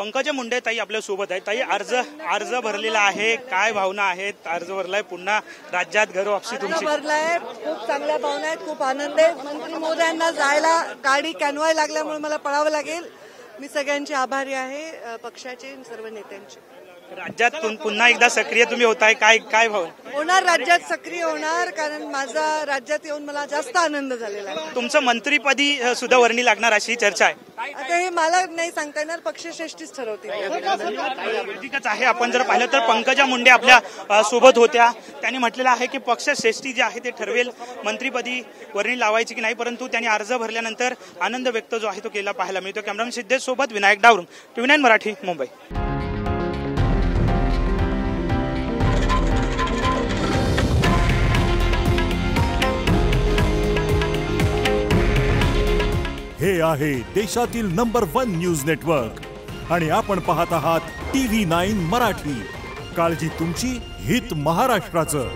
पंकजा मुंडे ताई आपल्या सोबत आहे। ताई अर्ज भरलेला आहे, काय भावना आहेत? अर्ज भरलाय, पुन्हा राज्यात घर वापसी तुमची भरलाय, खूप चांगल्या भावना आहेत, खूप आनंद आहे। मंत्री महोदयांना जायला गाडी कॅनवाय लागल्यामुळे मला पळावं लागेल। मी सगळ्यांचे आभारी आहे, पक्षाचे सर्व नेत्यांचे। राज्यात पुन्हा एकदा सक्रिय तुम्ही होताय, काय भावना होणार? राज्यात सक्रिय होणार, कारण माझा राज्यात येऊन मला जास्त आनंद झालेला आहे। तुमचं मंत्रीपदी सुद्धा वर्णी लागणार अशी चर्चा आहे। आता हे मला नाही सांगता येणार, पक्षश्रेष्ठीच ठरवते। ठीक आहे, आपण जर पाहिलं तर पंकजा मुंडे आपल्या सोबत होत्या। त्यांनी म्हटलेलं आहे की पक्षश्रेष्ठी जे आहे ते ठरवेल मंत्रीपदी वर्णी लावायची की नाही, परंतु त्यांनी अर्ज भरल्यानंतर आनंद व्यक्त जो आहे तो केला पाहायला मिळतो। कॅमेरामॅन सिद्धेश सोबत विनायक डावरून, TV9 मराठी, मुंबई। हे आहे देशातील नंबर 1 न्यूज नेटवर्क आणि आपण पाहत आहात TV9 मराठी। काळजी तुमची, हित महाराष्ट्राचं।